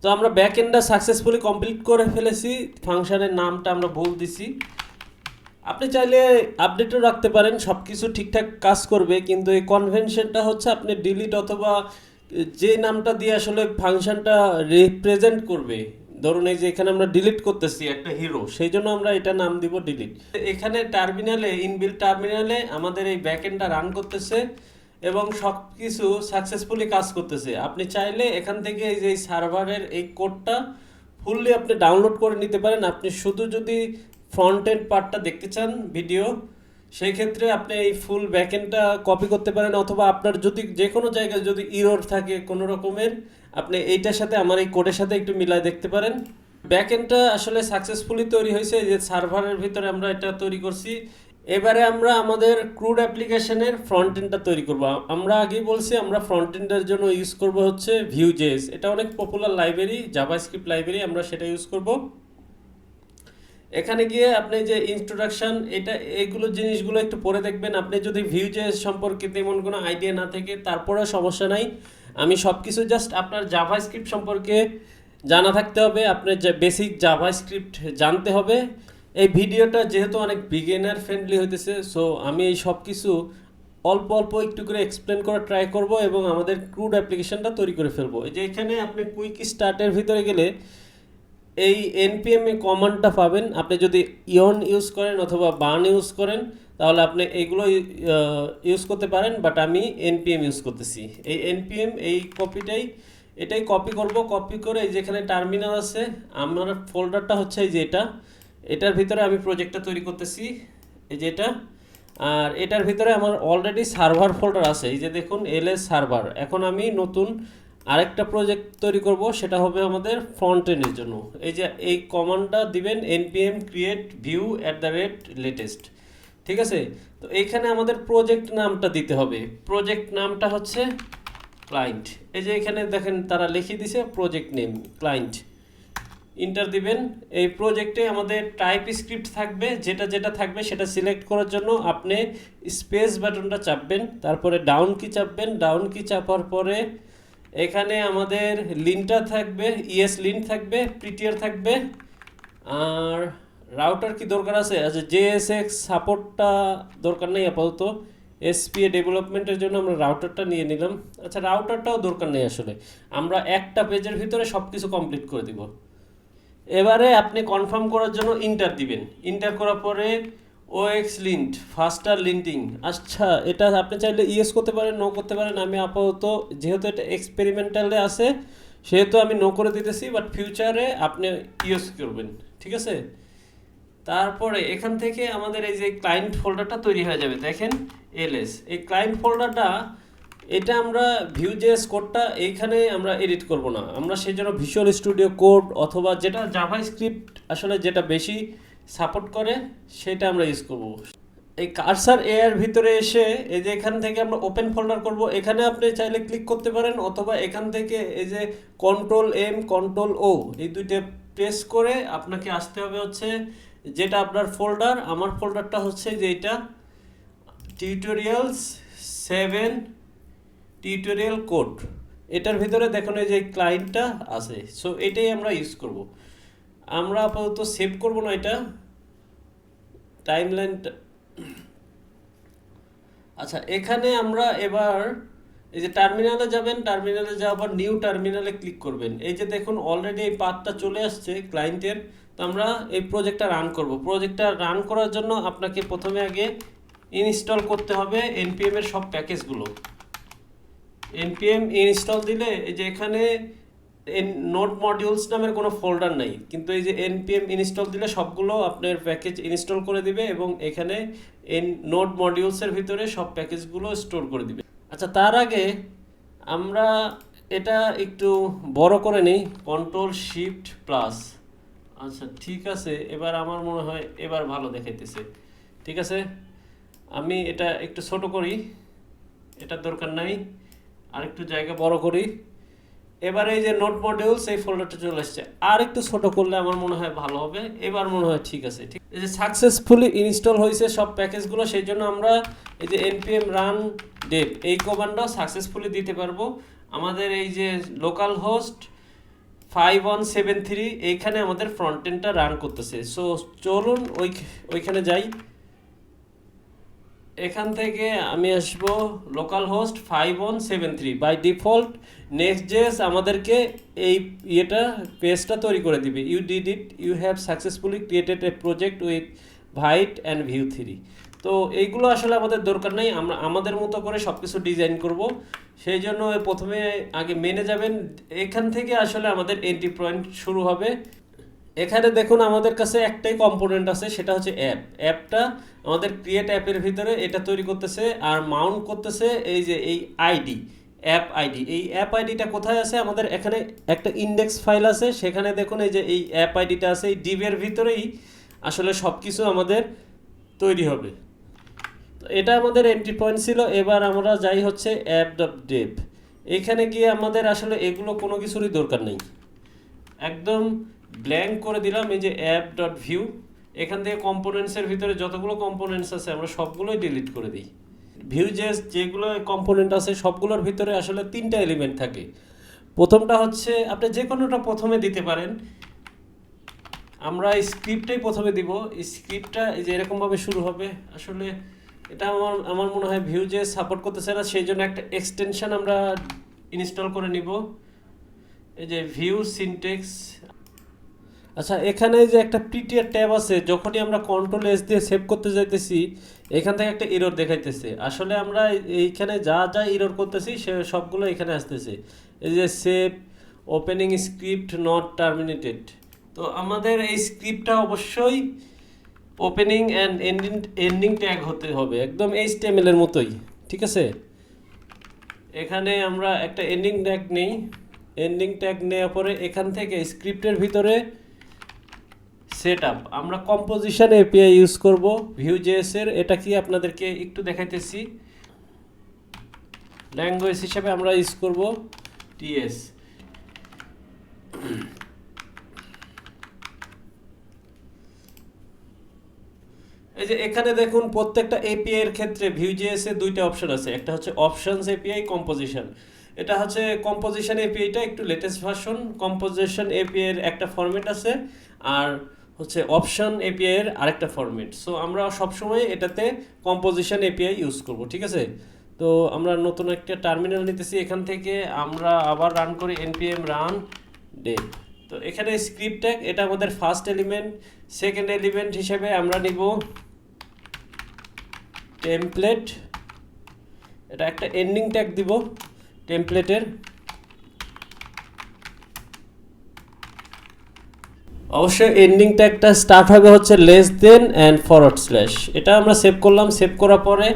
তো আমরা back এন্ডটা successfully complete করে ফেলেছি, ফাংশনের নামটা আমরা ভুল দিছি। আপনি চাইলে আপডেটও রাখতে পারেন, সব কিছু ঠিকঠাক কাজ করবে, কিন্তু এই কনভেনশনটা হচ্ছে আপনি ডিলিট অথবা যে নামটা দিয়ে আসলে ফাংশনটা রিপ্রেজেন্ট করবে। ধরুন এই যে এখানে আমরা ডিলিট করতেছি একটা হিরো, সেই জন্য আমরা এটা নাম দিব ডিলিট। এখানে টার্মিনালে, ইনবিল্ট টার্মিনালে আমাদের এই ব্যাকএন্ডটা রান করতেছে এবং সব কিছু সাকসেসফুলি কাজ করতেছে। আপনি চাইলে এখান থেকে এই যে সার্ভারের এই কোডটা ফুললি আপনি ডাউনলোড করে নিতে পারেন। আপনি শুধু যদি ফ্রন্ট এন্ড পার্টটা দেখতে চান ভিডিও, সেই ক্ষেত্রে আপনি এই ফুল ব্যাকএন্ডটা কপি করতে পারেন, অথবা আপনার যদি যে কোনো জায়গায় যদি ইরর থাকে কোনো রকমের, আপনি এইটার সাথে আমার এই কোডের সাথে একটু মিলায় দেখতে পারেন। ব্যাকএন্ডটা আসলে সাকসেসফুলি তৈরি হয়েছে, যে সার্ভারের ভিতরে আমরা এটা তৈরি করছি। এবারে আমরা আমাদের ক্রুড অ্যাপ্লিকেশনের ফ্রন্ট এন্ডটা তৈরি করব। আমরা আগেই বলছি আমরা ফ্রন্ট এন্ডের জন্য ইউজ করব হচ্ছে ভিউজেস। এটা অনেক পপুলার লাইব্রেরি, জাভাস্ক্রিপ্ট লাইব্রেরি, আমরা সেটা ইউজ করব। এখানে গিয়ে আপনি যে ইন্ট্রোডাকশন, এটা এইগুলো জিনিসগুলো একটু পড়ে দেখবেন। আপনি যদি ভিউজেস সম্পর্কে তেমন কোনো আইডিয়া না থাকে তারপরেও সমস্যা নাই, আমি সব কিছু জাস্ট আপনার জাভাস্ক্রিপ্ট সম্পর্কে জানা থাকতে হবে, আপনার যে বেসিক জাভাস্ক্রিপ্ট জানতে হবে। এই ভিডিওটা যেহেতু অনেক বিগিনার ফ্রেন্ডলি হইতেছে, সো আমি এই সব কিছু অল্প অল্প একটু করে এক্সপ্লেন করার ট্রাই করব এবং আমাদের ক্রুড অ্যাপ্লিকেশনটা তৈরি করে ফেলবো। এই যে এখানে আপনি কুইক স্টার্টের ভিতরে গেলে এই এনপিএম এ কমান্ডটা পাবেন। আপনি যদি ইয়ন ইউজ করেন অথবা বার্ন ইউজ করেন তাহলে আপনি এইগুলো ইউজ করতে পারেন, বাট আমি এনপিএম ইউজ করতেছি। এই এনপিএম এই এটাই কপি করব। কপি করে এই যেখানে টার্মিনাল আছে, আমার ফোল্ডারটা হচ্ছে এই যে এটার ভিতরে আমি প্রজেক্টটা তৈরি করতেছি, এই যে এটা। আর এটার ভিতরে আমার অলরেডি সার্ভার ফোল্ডার আছে, এই যে দেখুন এলএস সার্ভার। এখন আমি নতুন আরেকটা প্রজেক্ট তৈরি করব, সেটা হবে আমাদের ফ্রন্ট এন্ডের জন্য। এই যে এই কমান্ডটা দিবেন npm create view @latest, ঠিক আছে? তো এইখানে আমাদের প্রজেক্ট নামটা দিতে হবে। প্রজেক্ট নামটা হচ্ছে ক্লায়েন্ট। এই যে এখানে দেখেন তারা লিখে দিছে প্রজেক্ট নেম ক্লায়েন্ট, ইন্টার দিবেন। এই প্রজেক্টে আমাদের টাইপ স্ক্রিপ্ট থাকবে, যেটা যেটা থাকবে সেটা সিলেক্ট করার জন্য আপনি স্পেস বাটনটা চাপবেন, তারপরে ডাউন কি চাপবেন। ডাউন কি চাপার পরে এখানে আমাদের লিনটা থাকবে, ইএস লিন থাকবে, প্রিটিয়ার থাকবে, আর রাউটার কি দরকার আছে? আচ্ছা, জেএসএক্স সাপোর্টটা দরকার নেই আপাতত। এসপিএ ডেভেলপমেন্টের জন্য আমরা রাউটারটা নিয়ে নিলাম। আচ্ছা, রাউটারটাও দরকার নেই আসলে, আমরা একটা পেজের ভিতরে সব কিছু কমপ্লিট করে দিব। এবারে আপনি কনফার্ম করার জন্য ইন্টার দিবেন। ইন্টার করার পরে ওএক্স লিন্ট ফাস্টার লিন্টিং, আচ্ছা এটা আপনি চাইলে ইয়েস করতে পারেন, নো করতে পারেন। আমি আপাতত যেহেতু এটা এক্সপেরিমেন্টালে আছে সেহেতু আমি নো করে দিতেছি, বাট ফিউচারে আপনি ইউজ করবেন, ঠিক আছে? তারপরে এখান থেকে আমাদের এই যে ক্লায়েন্ট ফোল্ডারটা তৈরি হয়ে যাবে, দেখেন এলএস। এই ক্লায়েন্ট ফোল্ডারটা, এটা আমরা ভিউজেস কোডটা এইখানে আমরা এডিট করব না, আমরা সেই জন্য ভিজুয়াল স্টুডিও কোড অথবা যেটা জাভাস্ক্রিপ্ট আসলে যেটা বেশি সাপোর্ট করে সেটা আমরা ইউজ করব। এই কার্সার এর ভিতরে এসে এই যে এখান থেকে আমরা ওপেন ফোল্ডার করব, এখানে আপনি চাইলে ক্লিক করতে পারেন, অথবা এখান থেকে এই যে কন্ট্রোল এম কন্ট্রোল ও এই দুইটা প্রেস করে আপনাকে আসতে হবে হচ্ছে যেটা আপনার ফোল্ডার। আমার ফোল্ডারটা হচ্ছে যে এটা টিউটোরিয়ালস 7 টিউটোরিয়াল কোড। এটার ভিতরে দেখুন এই যে ক্লায়েন্টটা আছে, সো এটাই আমরা ইউজ করব। আমরা আপাতত সেভ করব না এটা, টাইমলাইনটা। আচ্ছা, এখানে আমরা এবার এই যে টার্মিনালে যাবেন, টার্মিনালে যাওয়ার পর নিউ টার্মিনালে ক্লিক করবেন। এই যে দেখুন অলরেডি এই পাথটা চলে আসছে ক্লায়েন্টের। তো আমরা এই প্রজেক্টটা রান করব। প্রজেক্টটা রান করার জন্য আপনাকে প্রথমে আগে ইনস্টল করতে হবে npm এর সব প্যাকেজগুলো। npm ইনস্টল দিলে এই যে এখানে নোড মডিউলস নামের কোনো ফোল্ডার নাই, কিন্তু এই যে npm ইনস্টল দিলে সবগুলো আপনার প্যাকেজ ইনস্টল করে দিবে এবং এখানে নোড মডিউলসের ভিতরে সব প্যাকেজগুলো স্টোর করে দিবে। আচ্ছা, তার আগে আমরা এটা একটু বড় করে নিই, কন্ট্রোল শিফট প্লাস। আচ্ছা ঠিক আছে, এবার আমার মনে হয় এবার ভালো দেখাইতেছে, ঠিক আছে। আমি এটা একটু ছোট করি, এটার দরকার নাই, আর একটু জায়গা বড় করি। এবারে এই যে নোট মডিউলস এই ফোল্ডারটা চলে আসছে, আর একটু ছোট করলে আমার মনে হয় ভালো হবে। এবার মনে হয় ঠিক আছে। ঠিক, এই যে সাকসেসফুলি ইনস্টল হয়েছে সব প্যাকেজগুলো, সেই জন্য আমরা এই যে npm run dev এই কমান্ডটা সাকসেসফুলি দিতে পারবো। আমাদের এই যে লোকাল হোস্ট 5173 এইখানে আমাদের ফ্রন্ট এন্ডটা রান করতেছে। সো চলুন ওইখানে যাই। এখান থেকে আমি আসব লোকাল হোস্ট 5173। বাই ডিফল্ট নেক্সট.js আমাদেরকে এই পেজটা তৈরি করে দিবে। You did it, you have successfully created a project with Vite and Vue 3। তো এইগুলো আসলে আমাদের দরকার নেই, আমরা আমাদের মতো করে সব কিছু ডিজাইন করব। সেই জন্য প্রথমে আগে মেনে যাবেন, এখান থেকে আসলে আমাদের এন্ট্রি পয়েন্ট শুরু হবে। এখানে দেখুন আমাদের কাছে একটাই কম্পোনেন্ট আছে, সেটা হচ্ছে অ্যাপটা আমাদের ক্রিয়েট অ্যাপের ভিতরে এটা তৈরি করতেছে আর মাউন্ট করতেছে এই যে এই আইডি, অ্যাপ আইডি। এই অ্যাপ আইডিটা কোথায় আছে? আমাদের এখানে একটা ইন্ডেক্স ফাইল আছে, সেখানে দেখুন এই যে এই অ্যাপ আইডিটা আছে, এই ডিভের ভিতরেই আসলে সব কিছু আমাদের তৈরি হবে। তো এটা আমাদের এন্ট্রি পয়েন্ট ছিল। এবার আমরা যাই হচ্ছে app.dev। এখানে গিয়ে আমাদের আসলে এগুলো কোনো কিছুরই দরকার নেই, একদম ব্ল্যাঙ্ক করে দিলাম। এই যে app.view, এখান থেকে কম্পোনেন্টসের ভিতরে যতগুলো কম্পোনেন্টস আছে আমরা সবগুলোই ডিলিট করে দিই। Vue.js যেগুলো কম্পোনেন্ট আছে সবগুলোর ভিতরে আসলে 3টা এলিমেন্ট থাকে। প্রথমটা হচ্ছে আপনি যে কোনোটা প্রথমে দিতে পারেন, আমরা স্ক্রিপ্টটাই প্রথমে দিব। স্ক্রিপ্টটা এই যে এরকমভাবে শুরু হবে। আসলে এটা আমার মনে হয় Vue.js সাপোর্ট করতেছে না, সেই জন্য একটা এক্সটেনশন আমরা ইনস্টল করে নিব, এই যে ভিউ সিনট্যাক্স। আচ্ছা, এখানে যে একটা প্রিটিয়ার ট্যাব আছে, যখনই আমরা কন্ট্রোল-S দিয়ে সেভ করতে যাইতেছি এখান থেকে একটা এরর দেখাইতেছে। আসলে আমরা এইখানে যা যা এরর করতেছি সে সবগুলো এখানে আসতেছে। এই যে save opening script not terminated. তো আমাদের এই স্ক্রিপ্টটা অবশ্যই ওপেনিং অ্যান্ড এন্ডিং ট্যাগ হতে হবে, একদম HTML এর মতোই, ঠিক আছে? এখানে আমরা একটা এন্ডিং ট্যাগ নেই। এন্ডিং ট্যাগ নেওয়ার পরে এখান থেকে স্ক্রিপ্টের ভিতরে সেটআপ আমরা কম্পোজিশন API ইউজ করব Vue.js এর। এটা কি আপনাদেরকে একটু দেখাইতেছি। ল্যাঙ্গুয়েজ হিসেবে আমরা ইউজ করব TS। এই যে এখানে দেখুন প্রত্যেকটা API এর ক্ষেত্রে Vue.js এর দুইটা অপশন আছে, একটা হচ্ছে অপশনস API, কম্পোজিশন। এটা হচ্ছে কম্পোজিশন API-টা একটু লেটেস্ট ভার্সন। কম্পোজিশন API এর একটা ফরম্যাট আছে আর হচ্ছে অপশন API এর আরেকটা ফরম্যাট। সো আমরা সবসময় এটাতে কম্পোজিশন API ইউজ করব, ঠিক আছে? তো আমরা নতুন একটা টার্মিনাল নিতেছি, এখান থেকে আমরা আবার রান করি npm run dev। তো এখানে স্ক্রিপ্ট ট্যাগ এটা আমাদের ফার্স্ট এলিমেন্ট। সেকেন্ড এলিমেন্ট হিসেবে আমরা নিব টেমপ্লেট, এটা একটা এন্ডিং ট্যাগ দিব টেমপ্লেটের। অবশ্যই এন্ডিং ট্যাগটা স্টার্ট হবে হচ্ছে less than and forward slash. এটা আমরা সেভ করলাম। সেভ করার পরে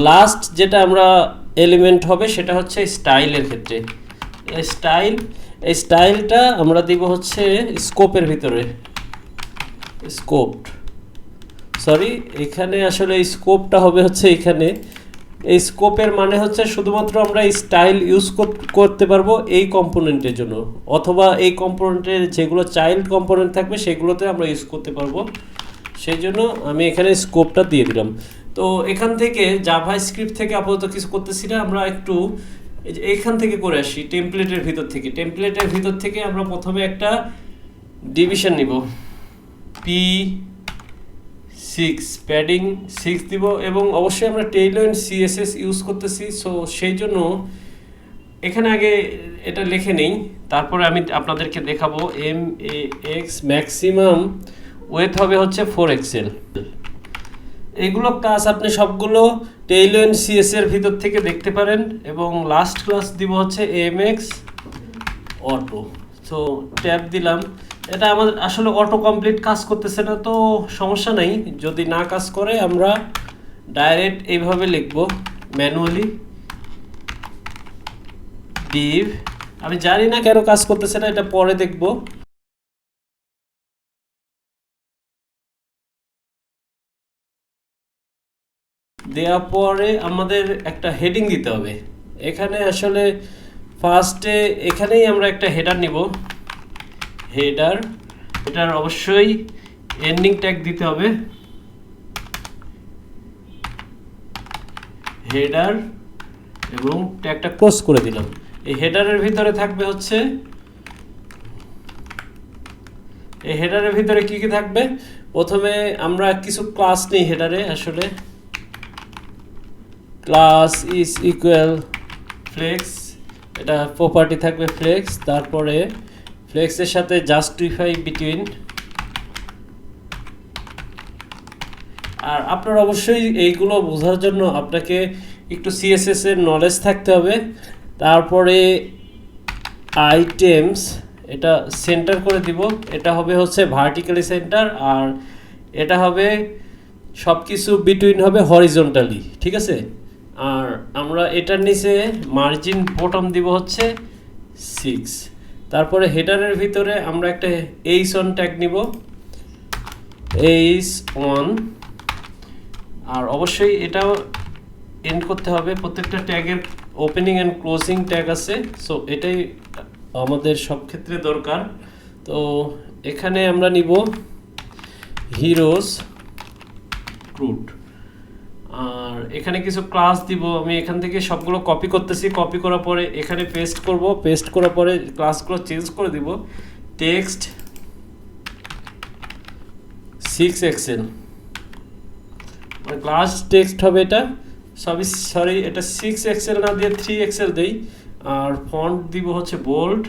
লাস্ট যেটা আমরা এলিমেন্ট হবে সেটা হচ্ছে স্টাইলের ক্ষেত্রে স্টাইল। এই স্টাইলটা আমরা দিব হচ্ছে স্কোপের ভিতরে, স্কোপ, সরি এখানে আসলে এই স্কোপটা হবে হচ্ছে এখানে। এই স্কোপের মানে হচ্ছে শুধুমাত্র আমরা এই স্টাইল ইউজ করতে পারবো এই কম্পোনেন্টের জন্য, অথবা এই কম্পোনেন্টের যেগুলো চাইল্ড কম্পোনেন্ট থাকবে সেগুলোতে আমরা ইউজ করতে পারবো। সেই জন্য আমি এখানে স্কোপটা দিয়ে দিলাম। তো এখান থেকে জাভা স্ক্রিপ্ট থেকে আপাতত কিছু করতেছি না, আমরা একটু এইখান থেকে করে আসি টেমপ্লেটের ভিতর থেকে। টেমপ্লেটের ভিতর থেকে আমরা প্রথমে একটা ডিভিশন নিব, P6 প্যাডিং 6 দিব, এবং অবশ্যই আমরা টেইলওয়েন্ড CSS ইউজ করতেছি। সো সেই জন্য এখানে আগে এটা লিখে নেই, তারপরে আমি আপনাদেরকে দেখাবো। MAX ম্যাক্সিমাম ওয়েথ হবে হচ্ছে 4 XL। এগুলো কাজ আপনি সবগুলো টেইলওয়েন্ড CSS এর ভিতর থেকে দেখতে পারেন। এবং লাস্ট ক্লাস দিব হচ্ছে AMX অটো। সো ট্যাব দিলাম। এটা আমাদের আসলে অটো কমপ্লিট কাজ করতেছে না, তো সমস্যা নাই, যদি না কাজ করে আমরা ডাইরেক্ট এইভাবে লিখব ম্যানুয়ালি div। আমি জানি না কেন কাজ করতেছে না, এটা পরে দেখব। দেওয়ার পরে আমাদের একটা হেডিং দিতে হবে। এখানে আসলে ফার্স্টে এখানেই আমরা একটা হেডার নিব, হেডার। এটার অবশ্যই এন্ডিং ট্যাগ দিতে হবে, হেডার, এবং ট্যাগটা ক্লোজ করে দিলাম। এই হেডারের ভিতরে থাকবে হচ্ছে এই হেডারের ভিতরে কি কি থাকবে, প্রথমে আমরা কিছু ক্লাস নেই হেডারে। আসলে ক্লাস ইজ ইকুয়াল ফ্লেক্স, এটা প্রপার্টি থাকবে ফ্লেক্স, তারপরে ফ্লেক্সের সাথে জাস্টিফাই বিটুইন। আর আপনার অবশ্যই এইগুলো বোঝার জন্য আপনাকে একটু সিএসএস এর নলেজ থাকতে হবে। তারপরে আইটেমস, এটা সেন্টার করে দিব, এটা হবে হচ্ছে ভার্টিক্যালি সেন্টার, আর এটা হবে সব কিছু বিটুইন হবে হরিজন্টালি, ঠিক আছে। আর আমরা এটার নিচে মার্জিন বটম দিব হচ্ছে 6। তারপরে হেডারের ভিতরে আমরা একটা h1 ট্যাগ নিব, h1। আর অবশ্যই এটাও এন্ড করতে হবে, প্রত্যেকটা ট্যাগের ওপেনিং অ্যান্ড ক্লোজিং ট্যাগ আছে, সো এটাই আমাদের সব ক্ষেত্রে দরকার। তো এখানে আমরা নিব হিরোজ ক্রুড, আর এখানে কিছু ক্লাস দিব। আমি এখান থেকে সবগুলো কপি করতেছি, কপি করার পরে এখানে পেস্ট করব, পেস্ট করার পরে ক্লাসগুলো চেঞ্জ করে দিব। টেক্সট 6 এক্সেল, ক্লাস টেক্সট হবে এটা, সরি এটা 6 এক্সেল না দিয়ে 3 এক্সেল দেই। আর ফন্ট দিব হচ্ছে বোল্ড,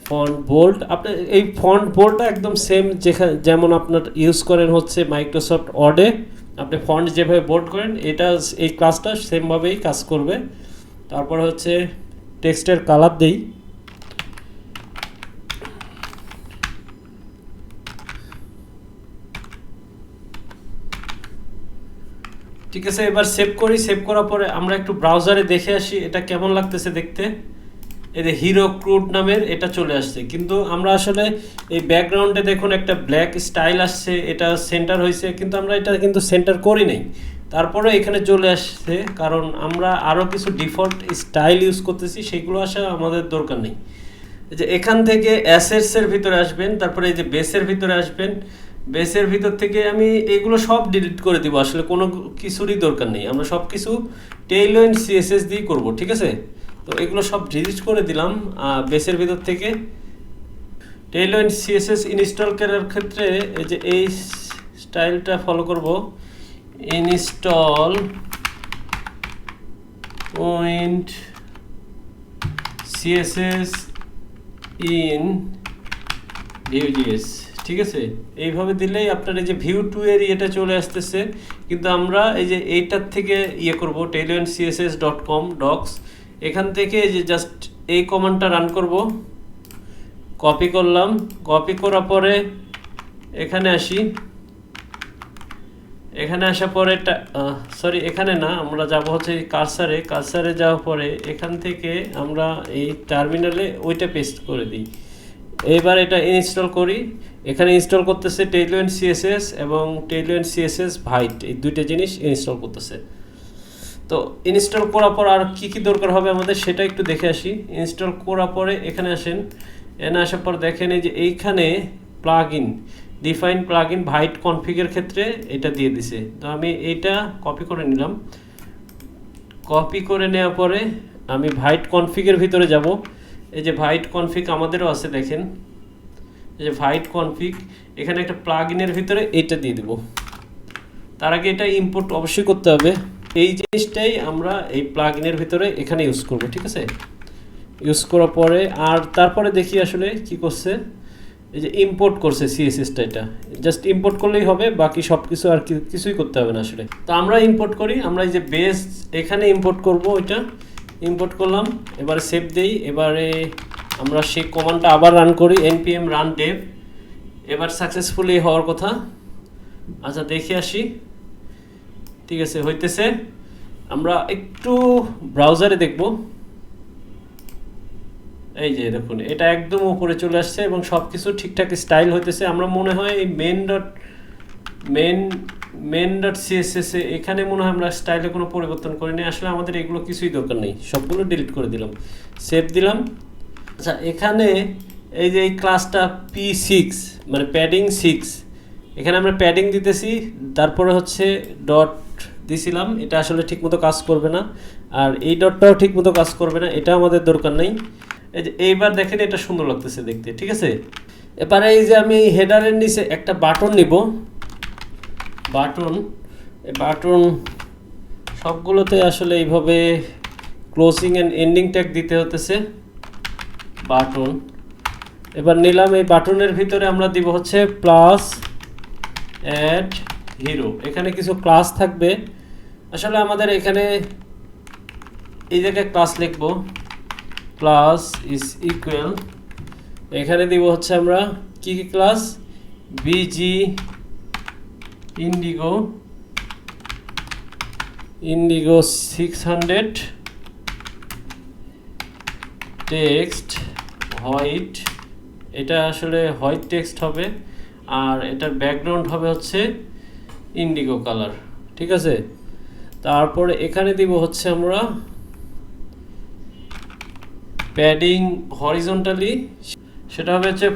ফন্ট বোল্ড। আপনি এই ফন্ট বোল্ডটা একদম সেম যেমন আপনার ইউজ করেন হচ্ছে মাইক্রোসফট ওয়ার্ডে, আপনি ফন্ট যেভাবে বোল্ড করেন এটা এই ক্লাসটা সেমভাবেই কাজ করবে। তারপর হচ্ছে টেক্সটের কালার দেই, ঠিক আছে। এবার সেভ করি, সেভ করার পরে আমরা একটু ব্রাউজারে দেখে আসি এটা কেমন লাগতেছে দেখতে। এই যে হিরো ক্রুড নামের এটা চলে আসছে, কিন্তু আমরা আসলে এই ব্যাকগ্রাউন্ডে দেখুন একটা ব্ল্যাক স্টাইল আসছে, এটা সেন্টার হয়েছে, কিন্তু আমরা এটা কিন্তু সেন্টার করি নাই। তারপরে এখানে চলে আসছে কারণ আমরা আরও কিছু ডিফল্ট স্টাইল ইউজ করতেছি, সেগুলো আসা আমাদের দরকার নেই। এই যে এখান থেকে অ্যাসেটসের ভিতরে আসবেন, তারপরে এই যে বেসের ভিতরে আসবেন, বেসের ভিতর থেকে আমি এগুলো সব ডিলিট করে দিব, আসলে কোনো কিছুরই দরকার নেই, আমরা সব কিছু টেইলওয়েন্ড সিএসএস দিয়ে করব, ঠিক আছে। তো এগুলো সব ডিলিট করে দিলাম বেসের ভিতর থেকে। টেইলওয়েন্ড সিএসএস ইনস্টল করার ক্ষেত্রে এই যে এই স্টাইলটা ফলো করব, ইনস্টল ওয়েন্ড সিএসএস ইন ভিউজিএস, ঠিক আছে। এইভাবে দিলেই আপনার এই যে ভিউ 2 এর এটা চলে আসতেছে, কিন্তু আমরা এই যে এইটার থেকে ইয়ে করব tailwindcss.com ডক্স, এখান থেকে যে জাস্ট এই কমান্ডটা রান করব, কপি করলাম, কপি করার পরে এখানে আসি, এখানে আসার পরে সরি এখানে না, আমরা যাব হচ্ছে কার্সারে, কার্সারে যাওয়ার পরে এখান থেকে আমরা এই টার্মিনালে ওইটা পেস্ট করে দিই। এবার এটা ইনস্টল করি, এখানে ইনস্টল করতেছে টেইলওয়েন্ড সিএসএস এবং টেইলওয়েন্ড সিএসএস ভাইট, এই দুইটা জিনিস ইনস্টল করতেছে। তো ইনস্টল করার পর আর কি কি দরকার হবে আমাদের সেটা একটু দেখে আসি। ইনস্টল করার পরে এখানে আসেন, এখানে আসার পর দেখেন এই যে এইখানে plug in, define plug in ভাইট কনফিগের ক্ষেত্রে এটা দিয়ে দিছে। তো আমি এইটা কপি করে নিলাম, কপি করে নেওয়ার পরে আমি ভাইট কনফিগের ভিতরে যাব। এই যে ভাইট কনফিগ আমাদেরও আছে, দেখেন এই যে ভাইট কনফিগ, এখানে একটা প্লাগ ইনের ভিতরে এইটা দিয়ে দেব। তার আগে এটা ইম্পোর্ট অবশ্যই করতে হবে, এই জিনিসটাই আমরা এই প্লাগ ইনের ভিতরে এখানে ইউজ করব, ঠিক আছে। ইউজ করার পরে আর তারপরে দেখি আসলে কি করছে, এই যে ইম্পোর্ট করছে সিএসএসটা, এটা জাস্ট ইম্পোর্ট করলেই হবে, বাকি সব কিছু আর কিছুই করতে হবে না আসলে। তো আমরা ইম্পোর্ট করি, আমরা এই যে বেস এখানে ইম্পোর্ট করব, ওইটা ইম্পোর্ট করলাম, এবারে সেভ দেই। এবারে আমরা সেই কমান্ডটা আবার রান করি, npm run dev, এবার সাকসেসফুলি হওয়ার কথা। আচ্ছা দেখে আসি, ঠিক আছে হইতেছে। আমরা একটু ব্রাউজারে দেখব, এই যে দেখুন এটা একদম উপরে চলে আসছে এবং সব কিছু ঠিকঠাক স্টাইল হইতেছে। আমরা মনে হয় এই মেন ডট সিএসএস এখানে মনে হয় আমরা স্টাইলে কোনো পরিবর্তন করিনি, আসলে আমাদের এগুলো কিছুই দরকার নেই, সবগুলো ডিলিট করে দিলাম, সেভ দিলাম। আচ্ছা এখানে এই যে এই ক্লাসটা P6 মানে প্যাডিং 6, এখানে আমরা প্যাডিং দিতেছি, তারপরে হচ্ছে ডট দিছিলাম, এটা আসলে ঠিকমতো কাজ করবে না, আর এই ডটটাও ঠিকমতো কাজ করবে না, এটা আমাদের দরকার নেই। এই যে এইবার দেখেন এটা সুন্দর লাগতেছে দেখতে, ঠিক আছে। এবারে এই যে আমি হেডারের নিচে একটা বাটন নিব, বাটন, এই বাটন সবগুলোতে আসলে এইভাবে ক্লোজিং অ্যান্ড এন্ডিং ট্যাগ দিতে হতেছে বাটন। এবার নিলাম, এই বাটনের ভিতরে আমরা দিব হচ্ছে প্লাস অ্যাড হিরো। এখানে কিছু ক্লাস থাকবে, আসলে আমাদের এখানে এই জায়গায় ক্লাস লিখব, ক্লাস ইজ ইকুয়াল, এখানে দিব হচ্ছে আমরা কি কি class, busy Indigo, Indigo 600 text white, এটা আসলে হোয়াইট টেক্সট হবে, আর এটার ব্যাকগ্রাউন্ড হবে হচ্ছে ইন্ডিগো কালার, ঠিক আছে। তারপরে এখানে দিব হচ্ছে আমরা প্যাডিং হরিজন্টালি, সেটা হবে হচ্ছে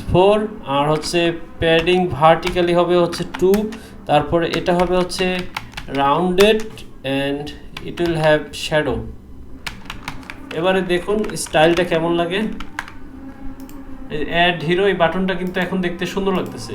4 আর হচ্ছে প্যাডিং ভার্টিক্যালি হবে হচ্ছে 2। তারপরে এটা হবে হচ্ছে rounded and it will have shadow. এবারে দেখুন স্টাইলটা কেমন লাগে। অ্যাড হিরো এই বাটনটা কিন্তু এখন দেখতে সুন্দর লাগতেছে।